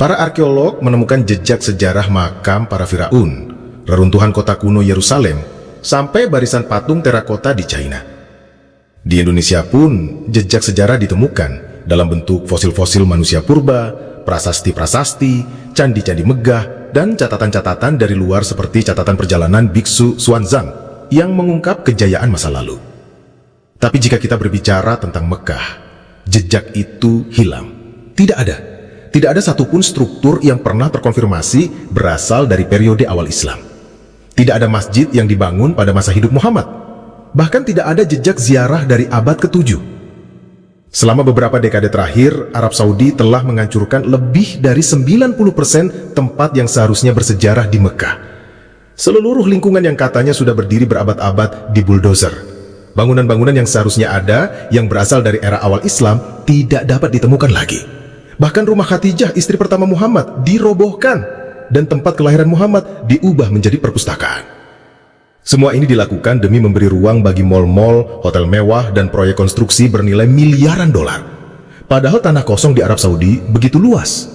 Para arkeolog menemukan jejak sejarah makam para Firaun, reruntuhan kota kuno Yerusalem, sampai barisan patung terakota di China. Di Indonesia pun jejak sejarah ditemukan dalam bentuk fosil-fosil manusia purba, prasasti-prasasti, candi-candi megah, dan catatan-catatan dari luar seperti catatan perjalanan biksu Xuanzang yang mengungkap kejayaan masa lalu. Tapi jika kita berbicara tentang Mekah, jejak itu hilang. Tidak ada satupun struktur yang pernah terkonfirmasi berasal dari periode awal Islam. Tidak ada masjid yang dibangun pada masa hidup Muhammad. Bahkan tidak ada jejak ziarah dari abad ke-7. Selama beberapa dekade terakhir, Arab Saudi telah menghancurkan lebih dari 90% tempat yang seharusnya bersejarah di Mekah. Seluruh lingkungan yang katanya sudah berdiri berabad-abad di bulldozer. Bangunan-bangunan yang seharusnya ada, yang berasal dari era awal Islam, tidak dapat ditemukan lagi. Bahkan rumah Khadijah, istri pertama Muhammad, dirobohkan, dan tempat kelahiran Muhammad diubah menjadi perpustakaan. Semua ini dilakukan demi memberi ruang bagi mal-mal, hotel mewah, dan proyek konstruksi bernilai miliaran dolar. Padahal tanah kosong di Arab Saudi begitu luas.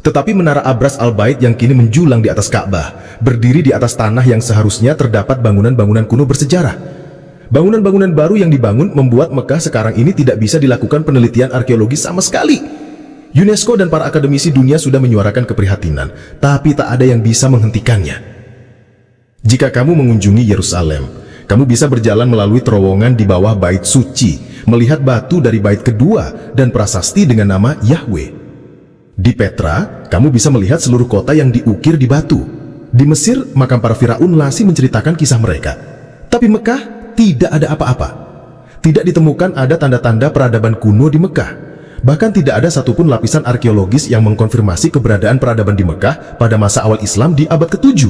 Tetapi menara Abras Al-Bait yang kini menjulang di atas Ka'bah, berdiri di atas tanah yang seharusnya terdapat bangunan-bangunan kuno bersejarah. Bangunan-bangunan baru yang dibangun membuat Mekah sekarang ini tidak bisa dilakukan penelitian arkeologi sama sekali. UNESCO dan para akademisi dunia sudah menyuarakan keprihatinan, tapi tak ada yang bisa menghentikannya. Jika kamu mengunjungi Yerusalem, kamu bisa berjalan melalui terowongan di bawah Bait Suci, melihat batu dari bait kedua dan prasasti dengan nama Yahweh. Di Petra, kamu bisa melihat seluruh kota yang diukir di batu. Di Mesir, makam para Firaun masih menceritakan kisah mereka. Tapi Mekah tidak ada apa-apa. Tidak ditemukan ada tanda-tanda peradaban kuno di Mekah. Bahkan tidak ada satupun lapisan arkeologis yang mengkonfirmasi keberadaan peradaban di Mekah pada masa awal Islam di abad ke-7.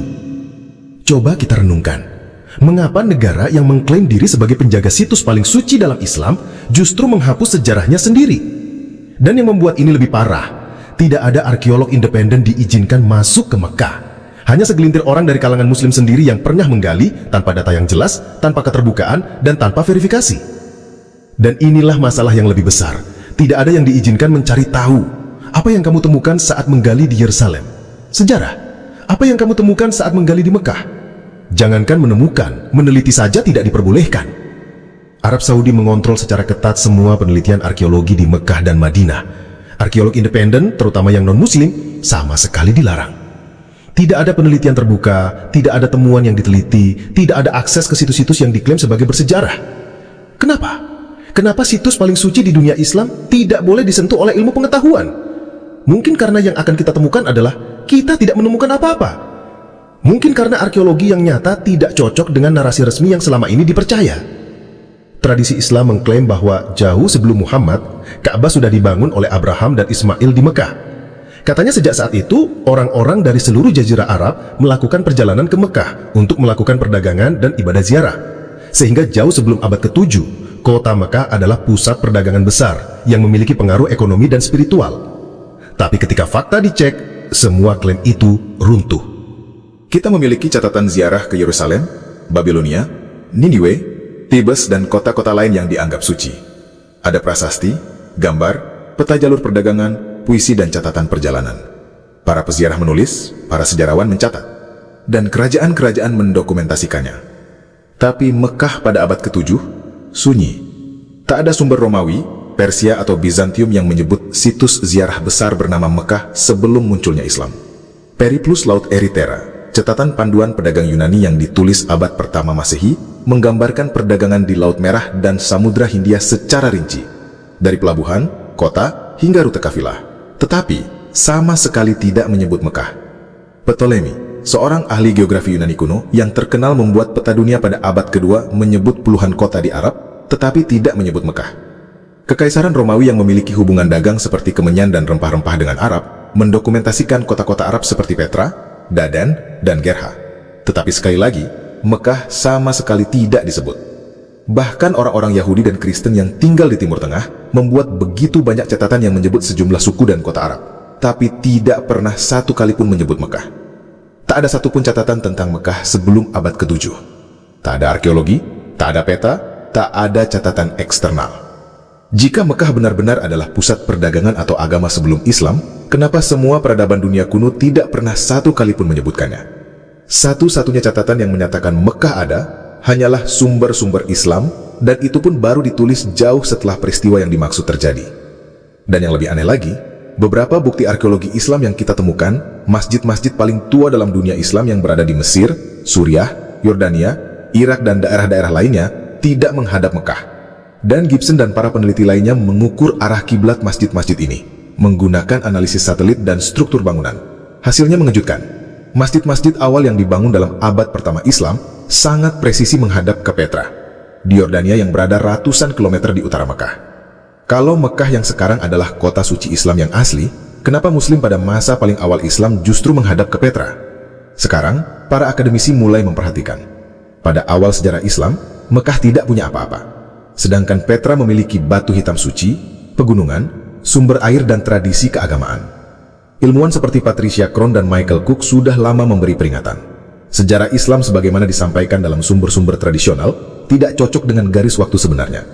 Coba kita renungkan, mengapa negara yang mengklaim diri sebagai penjaga situs paling suci dalam Islam justru menghapus sejarahnya sendiri? Dan yang membuat ini lebih parah, tidak ada arkeolog independen diizinkan masuk ke Mekah. Hanya segelintir orang dari kalangan Muslim sendiri yang pernah menggali tanpa data yang jelas, tanpa keterbukaan, dan tanpa verifikasi. Dan inilah masalah yang lebih besar. Tidak ada yang diizinkan mencari tahu. Apa yang kamu temukan saat menggali di Yerusalem? Sejarah. Apa yang kamu temukan saat menggali di Mekah? Jangankan menemukan, meneliti saja tidak diperbolehkan. Arab Saudi mengontrol secara ketat semua penelitian arkeologi di Mekah dan Madinah. Arkeolog independen, terutama yang non-muslim, sama sekali dilarang. Tidak ada penelitian terbuka, tidak ada temuan yang diteliti, tidak ada akses ke situs-situs yang diklaim sebagai bersejarah. Kenapa? Kenapa situs paling suci di dunia Islam tidak boleh disentuh oleh ilmu pengetahuan? Mungkin karena yang akan kita temukan adalah kita tidak menemukan apa-apa. Mungkin karena arkeologi yang nyata tidak cocok dengan narasi resmi yang selama ini dipercaya. Tradisi Islam mengklaim bahwa jauh sebelum Muhammad, Ka'bah sudah dibangun oleh Abraham dan Ismail di Mekah. Katanya sejak saat itu, orang-orang dari seluruh jazirah Arab melakukan perjalanan ke Mekah untuk melakukan perdagangan dan ibadah ziarah. Sehingga jauh sebelum abad ke-7, kota Mekah adalah pusat perdagangan besar yang memiliki pengaruh ekonomi dan spiritual. Tapi ketika fakta dicek, semua klaim itu runtuh. Kita memiliki catatan ziarah ke Yerusalem, Babilonia, Niniwe, Tibes, dan kota-kota lain yang dianggap suci. Ada prasasti, gambar, peta jalur perdagangan, puisi, dan catatan perjalanan. Para peziarah menulis, para sejarawan mencatat, dan kerajaan-kerajaan mendokumentasikannya. Tapi Mekah pada abad ke-7 sunyi. Tak ada sumber Romawi, Persia, atau Bizantium yang menyebut situs ziarah besar bernama Mekah sebelum munculnya Islam. Periplus Laut Eritrea, catatan panduan pedagang Yunani yang ditulis abad pertama Masehi, menggambarkan perdagangan di Laut Merah dan Samudra Hindia secara rinci, dari pelabuhan, kota, hingga rute kafilah. Tetapi sama sekali tidak menyebut Mekah. Ptolemy, seorang ahli geografi Yunani kuno yang terkenal membuat peta dunia pada abad kedua, menyebut puluhan kota di Arab, tetapi tidak menyebut Mekah. Kekaisaran Romawi yang memiliki hubungan dagang seperti kemenyan dan rempah-rempah dengan Arab, mendokumentasikan kota-kota Arab seperti Petra, Dadan, dan Gerha. Tetapi sekali lagi, Mekah sama sekali tidak disebut. Bahkan orang-orang Yahudi dan Kristen yang tinggal di Timur Tengah membuat begitu banyak catatan yang menyebut sejumlah suku dan kota Arab, tapi tidak pernah satu kali pun menyebut Mekah. Tak ada satupun catatan tentang Mekah sebelum abad ke-7. Tak ada arkeologi, tak ada peta, tak ada catatan eksternal. Jika Mekah benar-benar adalah pusat perdagangan atau agama sebelum Islam, kenapa semua peradaban dunia kuno tidak pernah satu kali pun menyebutkannya? Satu-satunya catatan yang menyatakan Mekah ada hanyalah sumber-sumber Islam, dan itu pun baru ditulis jauh setelah peristiwa yang dimaksud terjadi. Dan yang lebih aneh lagi, beberapa bukti arkeologi Islam yang kita temukan, masjid-masjid paling tua dalam dunia Islam yang berada di Mesir, Suriah, Yordania, Irak, dan daerah-daerah lainnya tidak menghadap Mekah. Dan Gibson dan para peneliti lainnya mengukur arah kiblat masjid-masjid ini menggunakan analisis satelit dan struktur bangunan. Hasilnya mengejutkan. Masjid-masjid awal yang dibangun dalam abad pertama Islam sangat presisi menghadap ke Petra, di Yordania yang berada ratusan kilometer di utara Mekah. Kalau Mekah yang sekarang adalah kota suci Islam yang asli, kenapa Muslim pada masa paling awal Islam justru menghadap ke Petra? Sekarang, para akademisi mulai memperhatikan. Pada awal sejarah Islam, Mekah tidak punya apa-apa. Sedangkan Petra memiliki batu hitam suci, pegunungan, sumber air, dan tradisi keagamaan. Ilmuwan seperti Patricia Kron dan Michael Cook sudah lama memberi peringatan. Sejarah Islam sebagaimana disampaikan dalam sumber-sumber tradisional tidak cocok dengan garis waktu sebenarnya.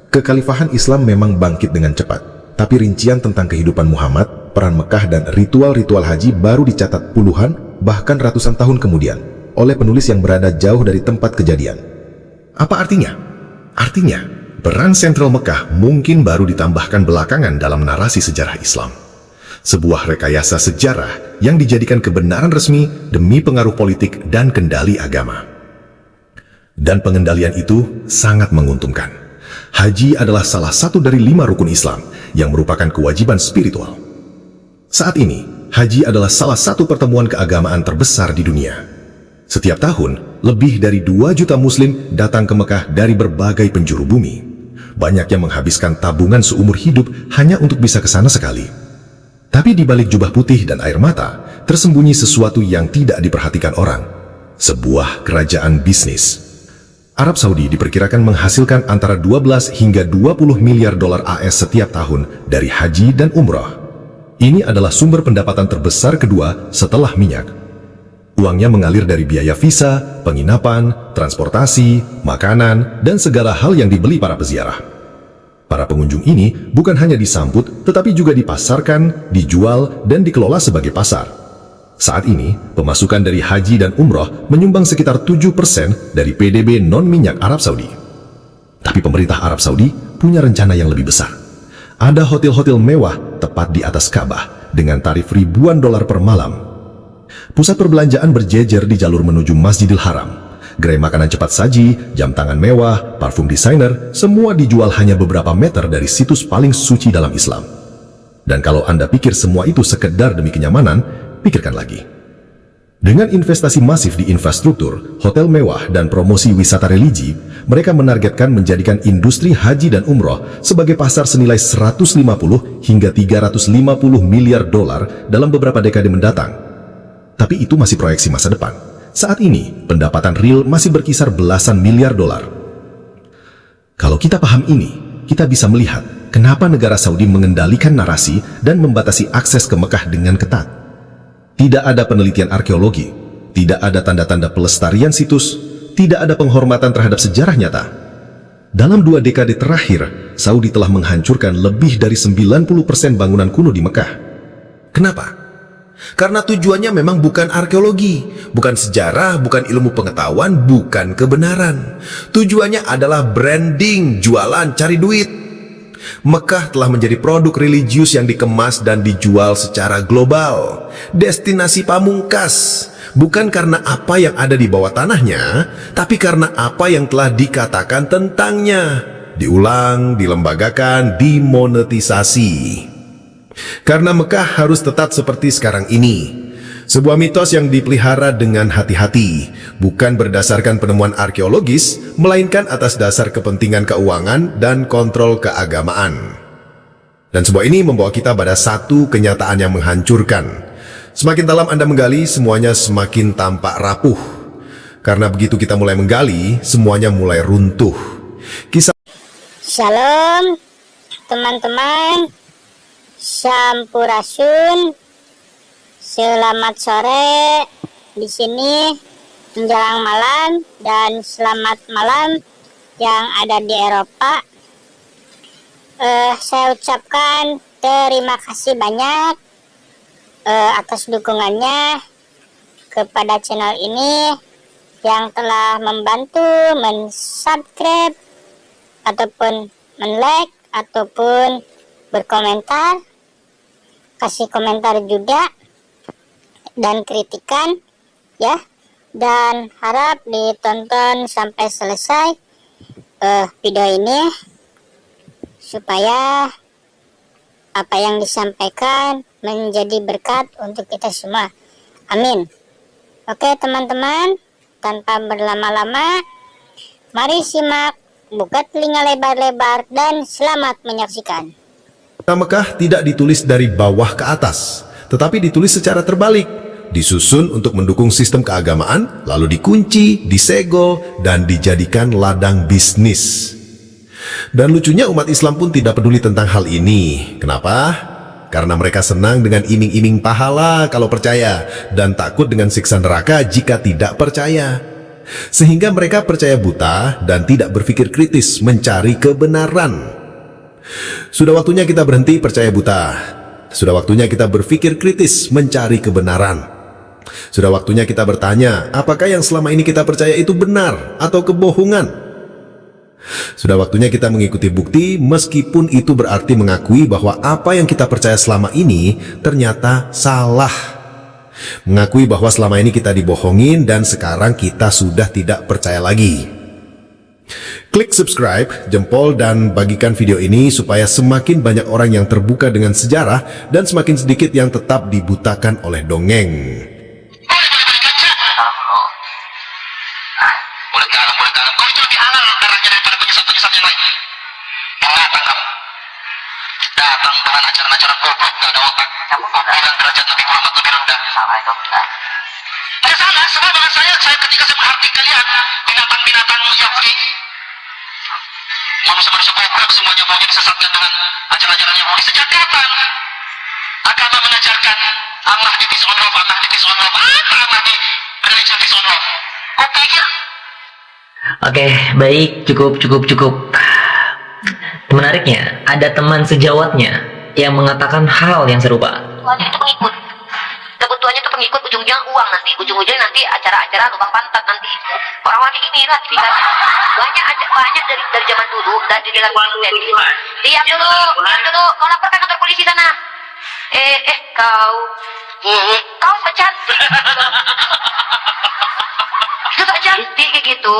Kekhalifahan Islam memang bangkit dengan cepat, tapi rincian tentang kehidupan Muhammad, peran Mekah, dan ritual-ritual haji baru dicatat puluhan, bahkan ratusan tahun kemudian, oleh penulis yang berada jauh dari tempat kejadian. Apa artinya? Artinya, peran sentral Mekah mungkin baru ditambahkan belakangan dalam narasi sejarah Islam. Sebuah rekayasa sejarah yang dijadikan kebenaran resmi demi pengaruh politik dan kendali agama. Dan pengendalian itu sangat menguntungkan. Haji adalah salah satu dari 5 rukun Islam yang merupakan kewajiban spiritual. Saat ini, haji adalah salah satu pertemuan keagamaan terbesar di dunia. Setiap tahun, lebih dari 2 juta Muslim datang ke Mekah dari berbagai penjuru bumi. Banyak yang menghabiskan tabungan seumur hidup hanya untuk bisa ke sana sekali. Tapi di balik jubah putih dan air mata, tersembunyi sesuatu yang tidak diperhatikan orang. Sebuah kerajaan bisnis. Arab Saudi diperkirakan menghasilkan antara 12 hingga 20 miliar dolar AS setiap tahun dari haji dan umroh. Ini adalah sumber pendapatan terbesar kedua setelah minyak. Uangnya mengalir dari biaya visa, penginapan, transportasi, makanan, dan segala hal yang dibeli para peziarah. Para pengunjung ini bukan hanya disambut, tetapi juga dipasarkan, dijual, dan dikelola sebagai pasar. Saat ini, pemasukan dari haji dan umroh menyumbang sekitar 7% dari PDB non-minyak Arab Saudi. Tapi pemerintah Arab Saudi punya rencana yang lebih besar. Ada hotel-hotel mewah tepat di atas Ka'bah dengan tarif ribuan dolar per malam. Pusat perbelanjaan berjejer di jalur menuju Masjidil Haram. Gerai makanan cepat saji, jam tangan mewah, parfum desainer, semua dijual hanya beberapa meter dari situs paling suci dalam Islam. Dan kalau Anda pikir semua itu sekedar demi kenyamanan, pikirkan lagi. Dengan investasi masif di infrastruktur, hotel mewah, dan promosi wisata religi, mereka menargetkan menjadikan industri haji dan umroh sebagai pasar senilai 150 hingga 350 miliar dolar dalam beberapa dekade mendatang. Tapi itu masih proyeksi masa depan. Saat ini, pendapatan real masih berkisar belasan miliar dolar. Kalau kita paham ini, kita bisa melihat kenapa negara Saudi mengendalikan narasi dan membatasi akses ke Mekah dengan ketat. Tidak ada penelitian arkeologi, tidak ada tanda-tanda pelestarian situs, tidak ada penghormatan terhadap sejarah nyata. Dalam 2 dekade terakhir, Saudi telah menghancurkan lebih dari 90% bangunan kuno di Mekah. Kenapa? Karena tujuannya memang bukan arkeologi, bukan sejarah, bukan ilmu pengetahuan, bukan kebenaran. Tujuannya adalah branding, jualan, cari duit. Mekah telah menjadi produk religius yang dikemas dan dijual secara global. Destinasi pamungkas, bukan karena apa yang ada di bawah tanahnya, tapi karena apa yang telah dikatakan tentangnya. Diulang, dilembagakan, dimonetisasi. Karena Mekah harus tetap seperti sekarang ini. Sebuah mitos yang dipelihara dengan hati-hati, bukan berdasarkan penemuan arkeologis, melainkan atas dasar kepentingan keuangan dan kontrol keagamaan. Dan sebuah ini membawa kita pada satu kenyataan yang menghancurkan. Semakin dalam Anda menggali, semuanya semakin tampak rapuh. Karena begitu kita mulai menggali, semuanya mulai runtuh. Kisah Shalom, teman-teman. Sampurasun. Selamat sore di sini menjelang malam dan selamat malam yang ada di Eropa. saya ucapkan terima kasih banyak atas dukungannya kepada channel ini, yang telah membantu mensubscribe ataupun men-like ataupun berkomentar, kasih komentar juga dan kritikan ya, dan harap ditonton sampai selesai video ini supaya apa yang disampaikan menjadi berkat untuk kita semua. Amin. Oke teman-teman, tanpa berlama-lama, mari simak, buka telinga lebar-lebar, dan selamat menyaksikan. Kota Mekah tidak ditulis dari bawah ke atas, tetapi ditulis secara terbalik. Disusun untuk mendukung sistem keagamaan, lalu dikunci, disegel, dan dijadikan ladang bisnis. Dan lucunya umat Islam pun tidak peduli tentang hal ini. Kenapa? Karena mereka senang dengan iming-iming pahala kalau percaya, dan takut dengan siksa neraka jika tidak percaya. Sehingga mereka percaya buta dan tidak berpikir kritis mencari kebenaran. Sudah waktunya kita berhenti percaya buta. Sudah waktunya kita berpikir kritis mencari kebenaran. Sudah waktunya kita bertanya, apakah yang selama ini kita percaya itu benar atau kebohongan? Sudah waktunya kita mengikuti bukti, meskipun itu berarti mengakui bahwa apa yang kita percaya selama ini ternyata salah. Mengakui bahwa selama ini kita dibohongin dan sekarang kita sudah tidak percaya lagi. Klik subscribe, jempol, dan bagikan video ini supaya semakin banyak orang yang terbuka dengan sejarah dan semakin sedikit yang tetap dibutakan oleh dongeng. Datang dengan ajaran-ajaran goblok, gak ada otak, bilang derajat lebih hormat lebih rendah. Salah itu. Nggak salah, sama dengan saya ketika saya menghargai kalian, binatang-binatang Yahudi, manusia-manusia goblok semuanya maunya disesatkan dengan ajaran-ajaran Yahudi. Sejak kapan agama mengajarkan Allah di peace on love, Allah di peace on love, Allah di religion peace on love? Kau pikir? Oke, baik, cukup. Menariknya, ada teman sejawatnya yang mengatakan hal yang serupa. Kebutuhannya itu pengikut. Kebutuhannya itu pengikut, ujungnya uang nanti. Ujung-ujungnya nanti acara-acara lubang pantat nanti. Orang lagi ini lah tipikalnya. Banyak dari zaman dulu dari dalam diam dulu. Kau laporkan kantor polisi sana. Kau pecat. Itu tak cantik kayak gitu.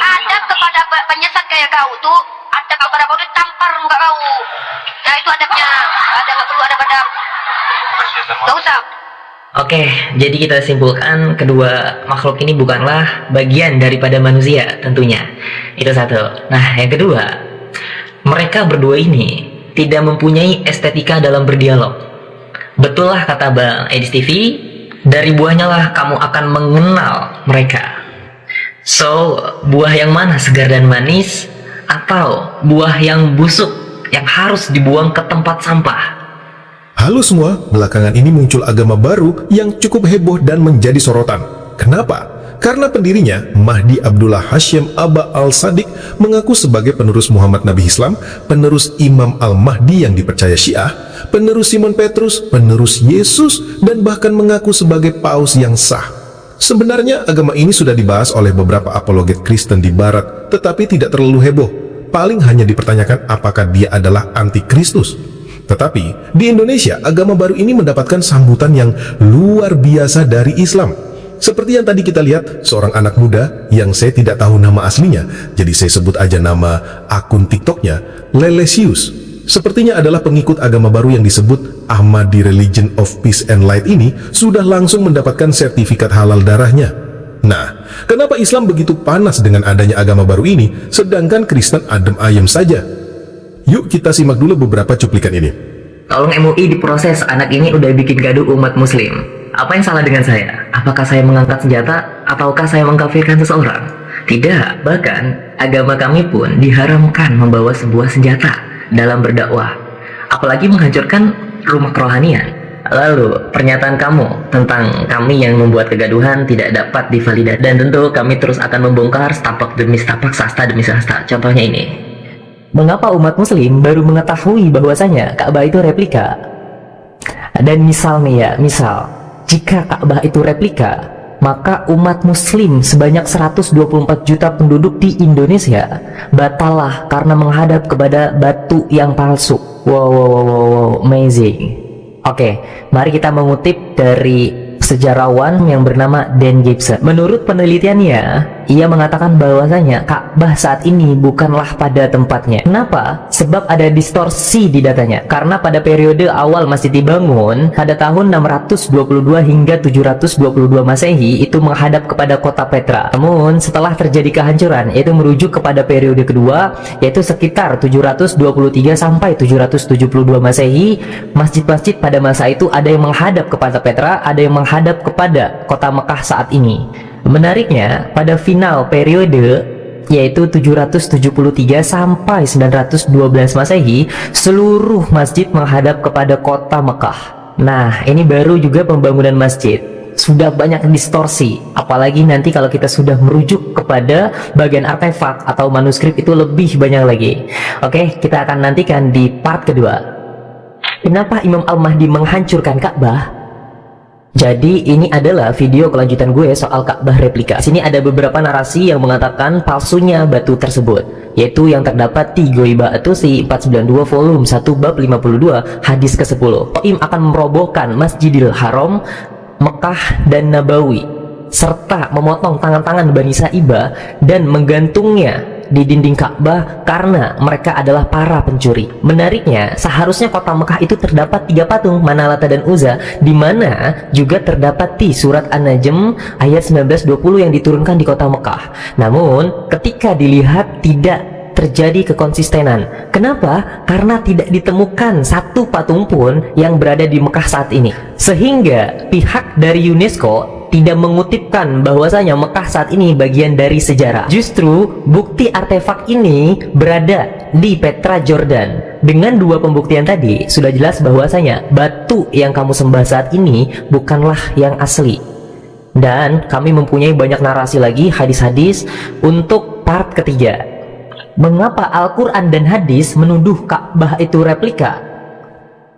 Adab kepada penyesat kayak kau tuh, adab kepada kau itu tampar muka kau. Nah itu adabnya. Ada nggak perlu adab. Gak usah. Oke, jadi kita simpulkan kedua makhluk ini bukanlah bagian daripada manusia tentunya. Itu satu. Nah, yang kedua, mereka berdua ini tidak mempunyai estetika dalam berdialog. Betullah kata Bang Edis TV, dari buahnya lah kamu akan mengenal mereka. So, buah yang mana segar dan manis, atau buah yang busuk yang harus dibuang ke tempat sampah? Halo semua, belakangan ini muncul agama baru yang cukup heboh dan menjadi sorotan. Kenapa? Karena pendirinya, Mahdi Abdullah Hashim Aba al-Sadiq, mengaku sebagai penerus Muhammad Nabi Islam, penerus Imam Al-Mahdi yang dipercaya Syiah, penerus Simon Petrus, penerus Yesus, dan bahkan mengaku sebagai paus yang sah. Sebenarnya agama ini sudah dibahas oleh beberapa apologet Kristen di Barat, tetapi tidak terlalu heboh. Paling hanya dipertanyakan apakah dia adalah antikristus. Tetapi di Indonesia, agama baru ini mendapatkan sambutan yang luar biasa dari Islam. Seperti yang tadi kita lihat, seorang anak muda yang saya tidak tahu nama aslinya, jadi saya sebut aja nama akun TikToknya, Lelesius. Sepertinya adalah pengikut agama baru yang disebut Ahmadi Religion of Peace and Light ini sudah langsung mendapatkan sertifikat halal darahnya. Nah, kenapa Islam begitu panas dengan adanya agama baru ini, sedangkan Kristen adem ayem saja? Yuk kita simak dulu beberapa cuplikan ini. Tolong MUI diproses, anak ini udah bikin gaduh umat muslim. Apa yang salah dengan saya? Apakah saya mengangkat senjata ataukah saya mengkafirkan seseorang? Tidak, bahkan agama kami pun diharamkan membawa sebuah senjata dalam berdakwah, apalagi menghancurkan rumah kerohanian. Lalu, pernyataan kamu tentang kami yang membuat kegaduhan tidak dapat divalidasi. Dan tentu kami terus akan membongkar setapak demi setapak, sasta demi sasta. Contohnya ini. Mengapa umat muslim baru mengetahui bahwasanya Ka'bah itu replika? Dan misal nih ya, misal jika Ka'bah itu replika, maka umat muslim sebanyak 124 juta penduduk di Indonesia batallah karena menghadap kepada batu yang palsu. Wow, amazing. Oke, mari kita mengutip dari sejarawan yang bernama Dan Gibson. Menurut penelitiannya, ia mengatakan bahwasanya Ka'bah saat ini bukanlah pada tempatnya. Kenapa? Sebab ada distorsi di datanya. Karena pada periode awal masjid dibangun, pada tahun 622 hingga 722 Masehi itu menghadap kepada kota Petra. Namun setelah terjadi kehancuran, yaitu merujuk kepada periode kedua, yaitu sekitar 723 sampai 772 Masehi, masjid-masjid pada masa itu ada yang menghadap kepada Petra, ada yang menghadap kepada kota Mekah saat ini. Menariknya, pada final periode yaitu 773 sampai 912 Masehi, seluruh masjid menghadap kepada kota Mekah. Nah, ini baru juga pembangunan masjid. Sudah banyak distorsi, apalagi nanti kalau kita sudah merujuk kepada bagian artefak atau manuskrip itu lebih banyak lagi. Oke, kita akan nantikan di part kedua. Kenapa Imam Al-Mahdi menghancurkan Ka'bah? Jadi ini adalah video kelanjutan gue soal Ka'bah replika. Di sini ada beberapa narasi yang mengatakan palsunya batu tersebut, yaitu yang terdapat di Ghoibah At-Tusi 492 volume 1 bab 52 hadis ke-10. Im akan merobohkan Masjidil Haram, Mekah dan Nabawi, serta memotong tangan-tangan Bani Sa'ibah dan menggantungnya di dinding Ka'bah karena mereka adalah para pencuri. Menariknya, seharusnya kota Mekah itu terdapat 3 patung Manalata dan Uzza, di mana juga terdapat di surat An-Najm ayat 19-20 yang diturunkan di kota Mekah. Namun, ketika dilihat tidak terjadi kekonsistenan. Kenapa? Karena tidak ditemukan satu patung pun yang berada di Mekah saat ini. Sehingga pihak dari UNESCO tidak mengutipkan bahwasanya Mekah saat ini bagian dari sejarah. Justru bukti artefak ini berada di Petra, Jordan. Dengan 2 pembuktian tadi sudah jelas bahwasanya batu yang kamu sembah saat ini bukanlah yang asli. Dan kami mempunyai banyak narasi lagi, hadis-hadis untuk part ketiga. Mengapa Al-Quran dan hadis menuduh Ka'bah itu replika?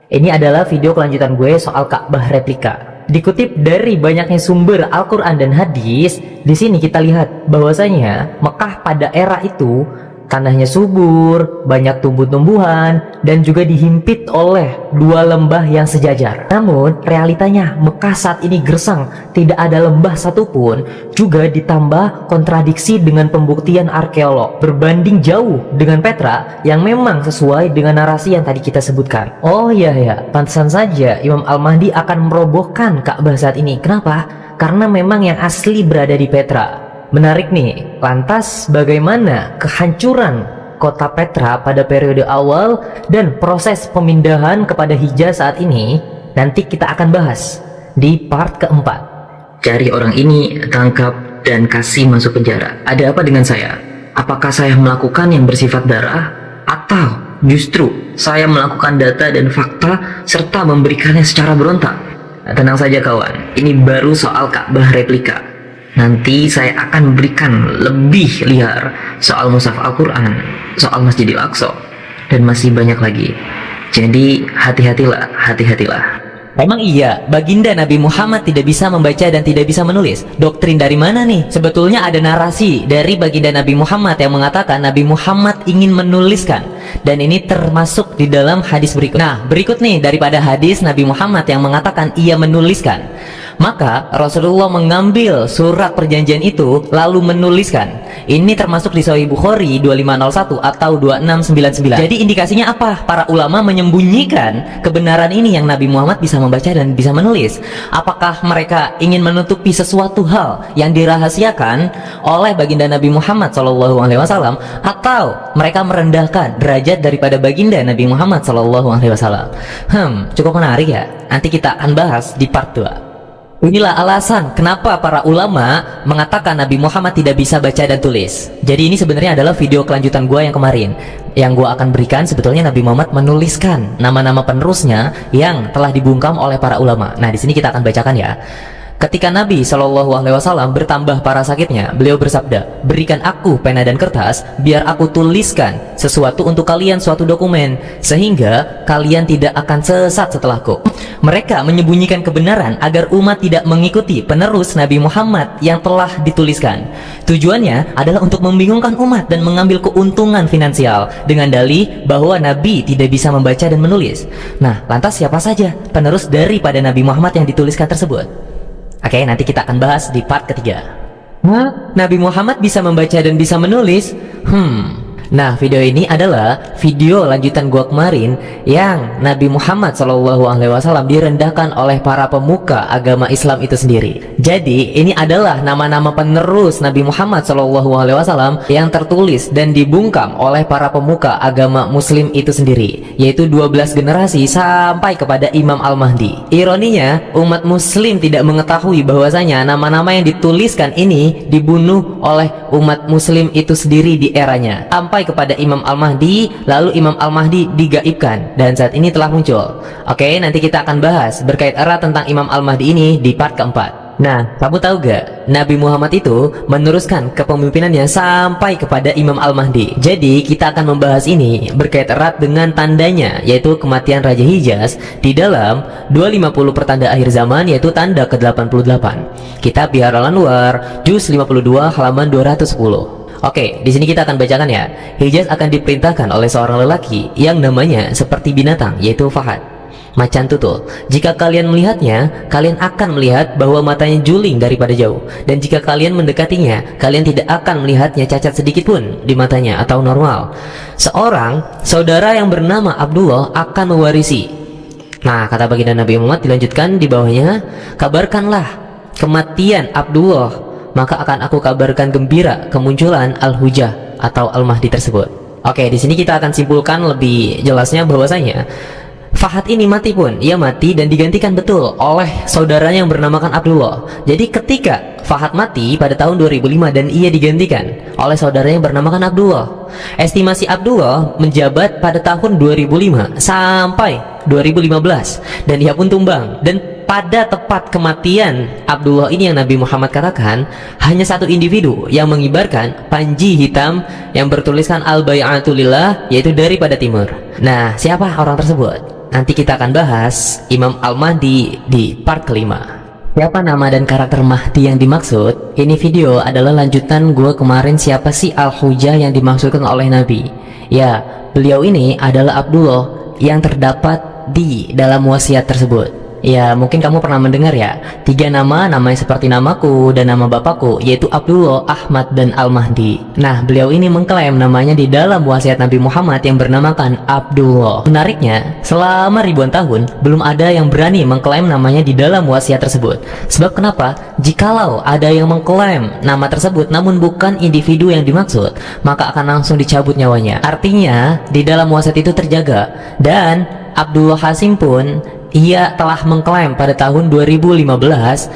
Ini adalah video kelanjutan gue soal Ka'bah replika. Dikutip dari banyaknya sumber Al-Quran dan hadis, di sini kita lihat bahwasanya Mekah pada era itu tanahnya subur, banyak tumbuh-tumbuhan, dan juga dihimpit oleh 2 lembah yang sejajar. Namun realitanya Mekah saat ini gersang, tidak ada lembah satupun. Juga ditambah kontradiksi dengan pembuktian arkeolog berbanding jauh dengan Petra yang memang sesuai dengan narasi yang tadi kita sebutkan. Oh iya ya, pantesan saja Imam Al-Mahdi akan merobohkan Ka'bah saat ini. Kenapa? Karena memang yang asli berada di Petra. Menarik nih, lantas bagaimana kehancuran kota Petra pada periode awal dan proses pemindahan kepada Hijaz saat ini? Nanti kita akan bahas di part keempat. Cari orang ini, tangkap dan kasih masuk penjara. Ada apa dengan saya? Apakah saya melakukan yang bersifat darah? Atau justru saya melakukan data dan fakta serta memberikannya secara berontak? Nah, tenang saja kawan, ini baru soal Ka'bah replika. Nanti saya akan berikan lebih liar soal mushaf Al-Quran, soal Masjidil Aqsa, dan masih banyak lagi. Jadi hati-hatilah, hati-hatilah. Memang iya, baginda Nabi Muhammad tidak bisa membaca dan tidak bisa menulis. Doktrin dari mana nih? Sebetulnya ada narasi dari baginda Nabi Muhammad yang mengatakan Nabi Muhammad ingin menuliskan. Dan ini termasuk di dalam hadis berikut. Nah, berikut nih daripada hadis Nabi Muhammad yang mengatakan ia menuliskan. Maka Rasulullah mengambil surat perjanjian itu lalu menuliskan. Ini termasuk di Sahih Bukhari 2501 atau 2699. Jadi indikasinya apa? Para ulama menyembunyikan kebenaran ini yang Nabi Muhammad bisa membaca dan bisa menulis. Apakah mereka ingin menutupi sesuatu hal yang dirahasiakan oleh baginda Nabi Muhammad SAW, atau mereka merendahkan derajat daripada baginda Nabi Muhammad SAW? Cukup menarik ya. Nanti kita akan bahas di part 2. Inilah alasan kenapa para ulama mengatakan Nabi Muhammad tidak bisa baca dan tulis. Jadi ini sebenarnya adalah video kelanjutan gue yang kemarin. Yang gue akan berikan sebetulnya Nabi Muhammad menuliskan nama-nama penerusnya yang telah dibungkam oleh para ulama. Nah, di sini kita akan bacakan ya. Ketika Nabi SAW bertambah parah sakitnya, beliau bersabda, "Berikan aku pena dan kertas, biar aku tuliskan sesuatu untuk kalian, suatu dokumen, sehingga kalian tidak akan sesat setelahku." Mereka menyembunyikan kebenaran agar umat tidak mengikuti penerus Nabi Muhammad yang telah dituliskan. Tujuannya adalah untuk membingungkan umat dan mengambil keuntungan finansial dengan dalih bahwa Nabi tidak bisa membaca dan menulis. Nah, lantas siapa saja penerus daripada Nabi Muhammad yang dituliskan tersebut? Oke, nanti kita akan bahas di part ketiga. Nabi Muhammad bisa membaca dan bisa menulis? Nah, video ini adalah video lanjutan gua kemarin yang Nabi Muhammad SAW direndahkan oleh para pemuka agama Islam itu sendiri. Jadi, ini adalah nama-nama penerus Nabi Muhammad SAW yang tertulis dan dibungkam oleh para pemuka agama Muslim itu sendiri, yaitu 12 generasi sampai kepada Imam Al-Mahdi. Ironinya, umat Muslim tidak mengetahui bahwasanya nama-nama yang dituliskan ini dibunuh oleh umat Muslim itu sendiri di eranya, sampai kepada Imam Al-Mahdi, lalu Imam Al-Mahdi digaibkan dan saat ini telah muncul. Oke, nanti kita akan bahas berkait erat tentang Imam Al-Mahdi ini di part keempat. Nah, kamu tahu gak, Nabi Muhammad itu meneruskan kepemimpinannya sampai kepada Imam Al-Mahdi. Jadi kita akan membahas ini berkait erat dengan tandanya, yaitu kematian Raja Hijaz di dalam 250 pertanda akhir zaman, yaitu tanda ke-88 Kitab Bihar Al-Anwar juz 52 halaman 210. Oke, di sini kita akan bacakan ya. Hijaz akan diperintahkan oleh seorang lelaki yang namanya seperti binatang, yaitu Fahad, macan tutul. Jika kalian melihatnya, kalian akan melihat bahwa matanya juling daripada jauh. Dan jika kalian mendekatinya, kalian tidak akan melihatnya cacat sedikit pun di matanya atau normal. Seorang saudara yang bernama Abdullah akan mewarisi. Nah, kata baginda Nabi Muhammad dilanjutkan di bawahnya, kabarkanlah kematian Abdullah, maka akan aku kabarkan gembira kemunculan Al-Hujah atau Al-Mahdi tersebut. Oke, di sini kita akan simpulkan lebih jelasnya bahwasanya Fahad ini mati pun, ia mati dan digantikan betul oleh saudaranya yang bernamakan Abdullah. Jadi ketika Fahad mati pada tahun 2005 dan ia digantikan oleh saudaranya yang bernamakan Abdullah, estimasi Abdullah menjabat pada tahun 2005 sampai 2015 dan ia pun tumbang. Dan pada tepat kematian Abdullah ini yang Nabi Muhammad katakan, hanya satu individu yang mengibarkan panji hitam yang bertuliskan Al-Bai'atu Lillah, yaitu daripada timur. Nah, siapa orang tersebut? Nanti kita akan bahas Imam Al-Mahdi di part kelima. Siapa nama dan karakter Mahdi yang dimaksud? Ini video adalah lanjutan gue kemarin, siapa sih Al-Hujah yang dimaksudkan oleh Nabi. Ya, beliau ini adalah Abdullah yang terdapat di dalam wasiat tersebut. Ya, mungkin kamu pernah mendengar ya, 3 nama, namanya seperti namaku dan nama bapakku, yaitu Abdullah, Ahmad, dan Al-Mahdi. Nah, beliau ini mengklaim namanya di dalam wasiat Nabi Muhammad yang bernamakan Abdullah. Menariknya, selama ribuan tahun, belum ada yang berani mengklaim namanya di dalam wasiat tersebut. Sebab kenapa? Jikalau ada yang mengklaim nama tersebut namun bukan individu yang dimaksud, maka akan langsung dicabut nyawanya. Artinya, di dalam wasiat itu terjaga. Dan Abdullah Hasim pun ia telah mengklaim pada tahun 2015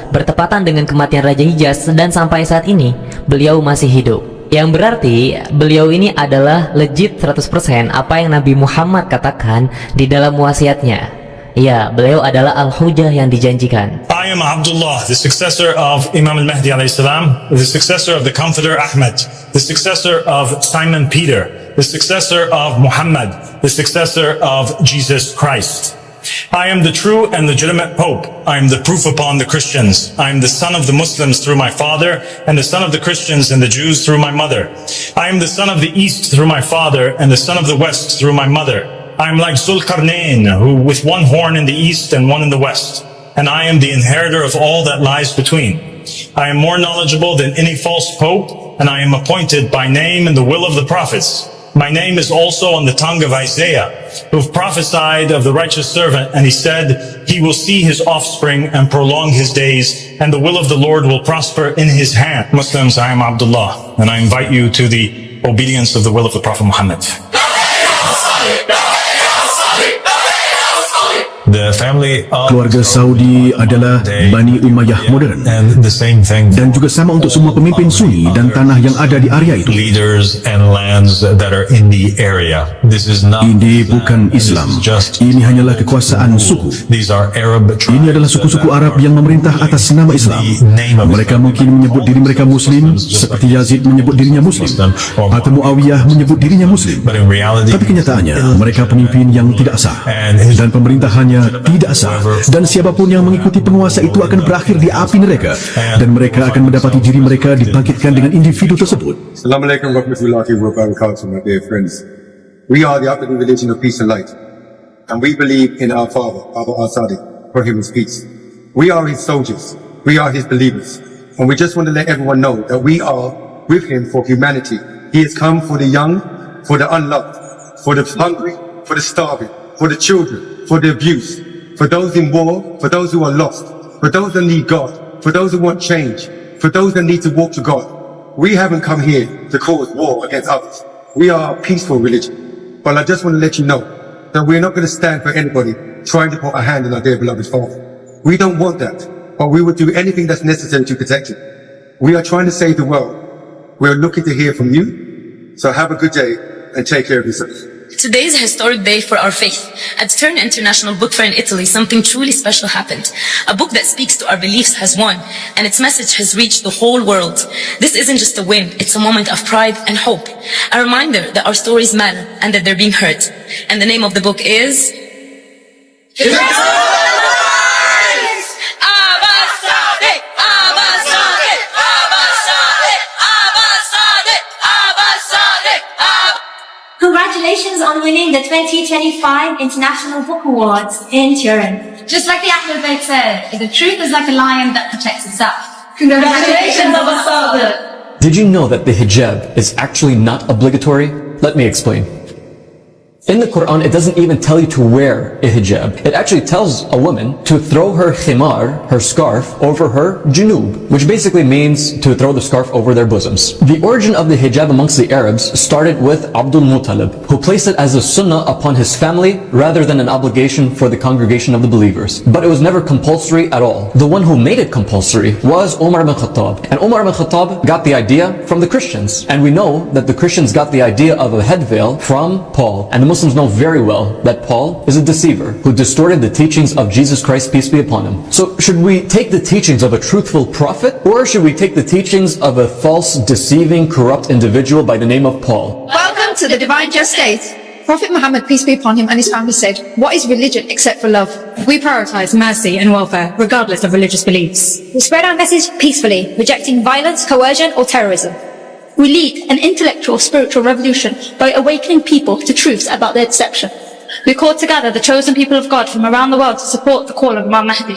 bertepatan dengan kematian Raja Hijaz, dan sampai saat ini beliau masih hidup. Yang berarti beliau ini adalah legit 100% apa yang Nabi Muhammad katakan di dalam wasiatnya. Ya, beliau adalah Al-Hujah yang dijanjikan. I am Abdullah, the successor of Imam al-Mahdi alayhi salam, the successor of the Comforter Ahmad, the successor of Simon Peter, the successor of Muhammad, the successor of Jesus Christ. I am the true and legitimate Pope. I am the proof upon the Christians. I am the son of the Muslims through my father, and the son of the Christians and the Jews through my mother. I am the son of the East through my father, and the son of the West through my mother. I am like Zulqarnain, who with one horn in the East and one in the West. And I am the inheritor of all that lies between. I am more knowledgeable than any false Pope, and I am appointed by name in the will of the prophets. My name is also on the tongue of Isaiah, who prophesied of the righteous servant, and he said, he will see his offspring and prolong his days, and the will of the Lord will prosper in his hand. Muslims, I am Abdullah, and I invite you to the obedience of the will of the Prophet Muhammad. The family of Keluarga Saudi adalah Bani Umayyah modern, and the same thing dan juga sama untuk semua pemimpin Sunni dan tanah yang ada di area itu. leaders and lands that are in the area. This is not Ini bukan Islam. Ini hanyalah kekuasaan suku. These are Arab tribes. Ini adalah suku-suku Arab yang memerintah atas nama Islam. Mereka mungkin menyebut diri mereka Muslim, seperti Yazid menyebut dirinya Muslim, atau Muawiyah menyebut dirinya Muslim. But in reality, Tapi kenyataannya, mereka pemimpin yang tidak sah, dan pemerintahannya tidak sah, dan siapapun yang mengikuti penguasa itu akan berakhir di api neraka, dan mereka akan mendapati diri mereka dibangkitkan dengan individu tersebut. Assalamualaikum warahmatullahi wabarakatuh, my dear friends. We are the Ahmadi religion of peace and light, and we believe in our father, Abu al-Sadiq, for him is peace. We are his soldiers, we are his believers, and we just want to let everyone know that we are with him for humanity. He has come for the young, for the unloved, for the hungry, for the starving, for the children, for the abused, for those in war, for those who are lost, for those that need God, for those who want change, for those that need to walk to God. We haven't come here to cause war against others. We are a peaceful religion. But I just want to let you know that we're not going to stand for anybody trying to put a hand on our dear beloved Father. We don't want that, but we will do anything that's necessary to protect him. We are trying to save the world. We're looking to hear from you. So have a good day and take care of yourself. Today is a historic day for our faith. At Stern International Book Fair in Italy, something truly special happened. A book that speaks to our beliefs has won, and its message has reached the whole world. This isn't just a win, it's a moment of pride and hope. A reminder that our stories matter and that they're being heard. And the name of the book is... Congratulations on winning the 2025 International Book Awards in Turin. Just like the Ahlul Bayt said, the truth is like a lion that protects itself. Congratulations, Abba Father. Did you know that the hijab is actually not obligatory? Let me explain. In the Quran, it doesn't even tell you to wear a hijab. It actually tells a woman to throw her khimar, her scarf, over her junub, which basically means to throw the scarf over their bosoms. The origin of the hijab amongst the Arabs started with Abdul Muttalib, who placed it as a sunnah upon his family rather than an obligation for the congregation of the believers. But it was never compulsory at all. The one who made it compulsory was Umar ibn Khattab. And Umar ibn Khattab got the idea from the Christians. And we know that the Christians got the idea of a head veil from Paul. And the Muslims know very well that Paul is a deceiver who distorted the teachings of Jesus Christ, peace be upon him. So should we take the teachings of a truthful prophet, or should we take the teachings of a false, deceiving, corrupt individual by the name of Paul? Welcome to the Divine Just State. Prophet Muhammad, peace be upon him, and his family said, "What is religion except for love?" We prioritize mercy and welfare, regardless of religious beliefs. We spread our message peacefully, rejecting violence, coercion, or terrorism. We lead an intellectual, spiritual revolution by awakening people to truths about their deception. We called together the chosen people of God from around the world to support the call of Imam Mahdi.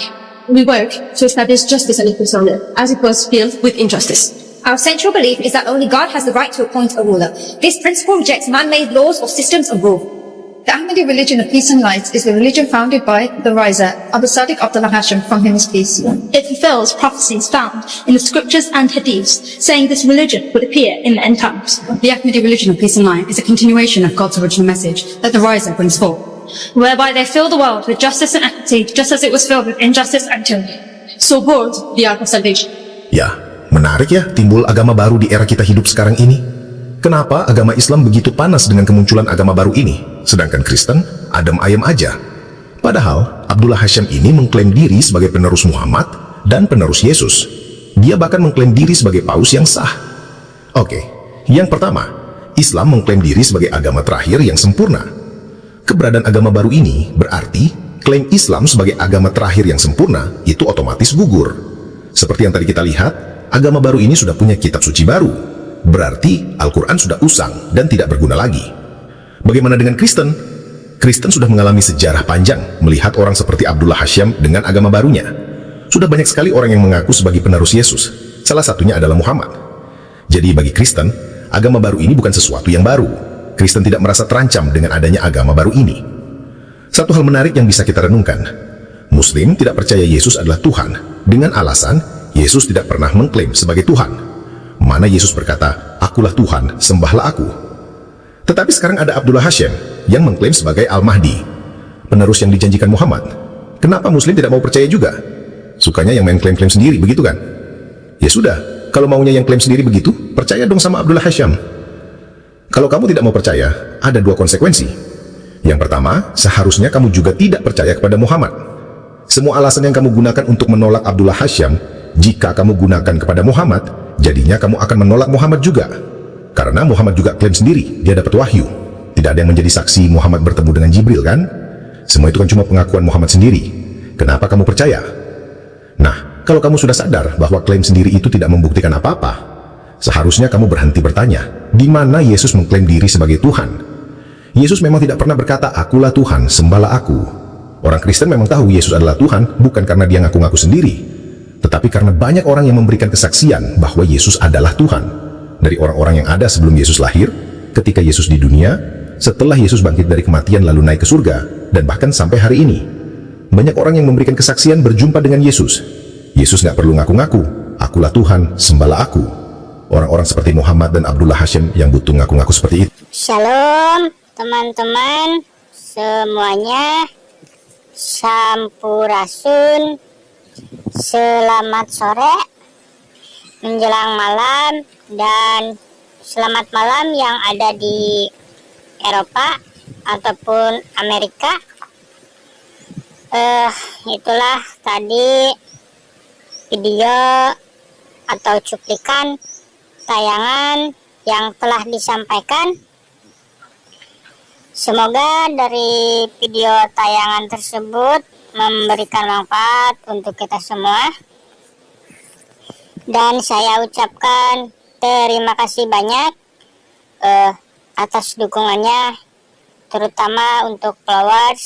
We work to establish justice and equality, as it was filled with injustice. Our central belief is that only God has the right to appoint a ruler. This principle rejects man-made laws or systems of rule. The Ahmadi religion of peace and light is the religion founded by the riser, Abu Sadiq Abdullah Hashim, from him is peace. It fulfills prophecies found in the scriptures and hadiths, saying this religion would appear in the end times. The Ahmadi religion of peace and light is a continuation of God's original message that the riser brings forth, whereby they fill the world with justice and equity, just as it was filled with injustice and tyranny. So bold the ark of salvation. Ya, menarik ya timbul agama baru di era kita hidup sekarang ini. Kenapa agama Islam begitu panas dengan kemunculan agama baru ini, sedangkan Kristen adem ayem aja? Padahal Abdullah Hashim ini mengklaim diri sebagai penerus Muhammad dan penerus Yesus. Dia bahkan mengklaim diri sebagai paus yang sah. Oke, yang pertama, Islam mengklaim diri sebagai agama terakhir yang sempurna. Keberadaan agama baru ini berarti klaim Islam sebagai agama terakhir yang sempurna itu otomatis gugur. Seperti yang tadi kita lihat, agama baru ini sudah punya kitab suci baru. Berarti Al-Quran sudah usang dan tidak berguna lagi. Bagaimana dengan Kristen? Kristen sudah mengalami sejarah panjang melihat orang seperti Abdullah Hashim dengan agama barunya. Sudah banyak sekali orang yang mengaku sebagai penerus Yesus. Salah satunya adalah Muhammad. Jadi bagi Kristen, agama baru ini bukan sesuatu yang baru. Kristen tidak merasa terancam dengan adanya agama baru ini. Satu hal menarik yang bisa kita renungkan. Muslim tidak percaya Yesus adalah Tuhan dengan alasan Yesus tidak pernah mengklaim sebagai Tuhan. Mana Yesus berkata, "Akulah Tuhan, sembahlah aku." Tetapi sekarang ada Abdullah Hashim yang mengklaim sebagai Al-Mahdi. penerus yang dijanjikan Muhammad. Kenapa Muslim tidak mau percaya juga? Sukanya yang main klaim-klaim sendiri, begitu kan? Ya sudah, kalau maunya yang klaim sendiri begitu, percaya dong sama Abdullah Hasham. Kalau kamu tidak mau percaya, ada 2 konsekuensi. Yang pertama, seharusnya kamu juga tidak percaya kepada Muhammad. Semua alasan yang kamu gunakan untuk menolak Abdullah Hasham, jika kamu gunakan kepada Muhammad, jadinya kamu akan menolak Muhammad juga. Karena Muhammad juga klaim sendiri, dia dapat wahyu. Tidak ada yang menjadi saksi Muhammad bertemu dengan Jibril, kan? Semua itu kan cuma pengakuan Muhammad sendiri. Kenapa kamu percaya? Nah, kalau kamu sudah sadar bahwa klaim sendiri itu tidak membuktikan apa-apa, seharusnya kamu berhenti bertanya, di mana Yesus mengklaim diri sebagai Tuhan? Yesus memang tidak pernah berkata, akulah Tuhan, sembahlah aku. Orang Kristen memang tahu Yesus adalah Tuhan, bukan karena dia ngaku-ngaku sendiri, tetapi karena banyak orang yang memberikan kesaksian bahwa Yesus adalah Tuhan. Dari orang-orang yang ada sebelum Yesus lahir, ketika Yesus di dunia, setelah Yesus bangkit dari kematian lalu naik ke surga, dan bahkan sampai hari ini. Banyak orang yang memberikan kesaksian berjumpa dengan Yesus. Yesus nggak perlu ngaku-ngaku, akulah Tuhan, sembahlah aku. Orang-orang seperti Muhammad dan Abdullah Hashim yang butuh ngaku-ngaku seperti itu. Shalom teman-teman semuanya, Sampurasun, selamat sore, menjelang malam, dan selamat malam yang ada di Eropa ataupun Amerika. Itulah tadi video atau cuplikan tayangan yang telah disampaikan. Semoga dari video tayangan tersebut memberikan manfaat untuk kita semua. Dan saya ucapkan terima kasih banyak atas dukungannya, terutama untuk followers,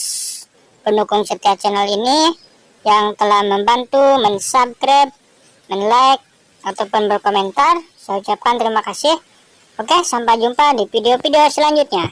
pendukung setia channel ini yang telah membantu mensubscribe, men-like, ataupun berkomentar. Saya ucapkan terima kasih. Oke, sampai jumpa di video-video selanjutnya.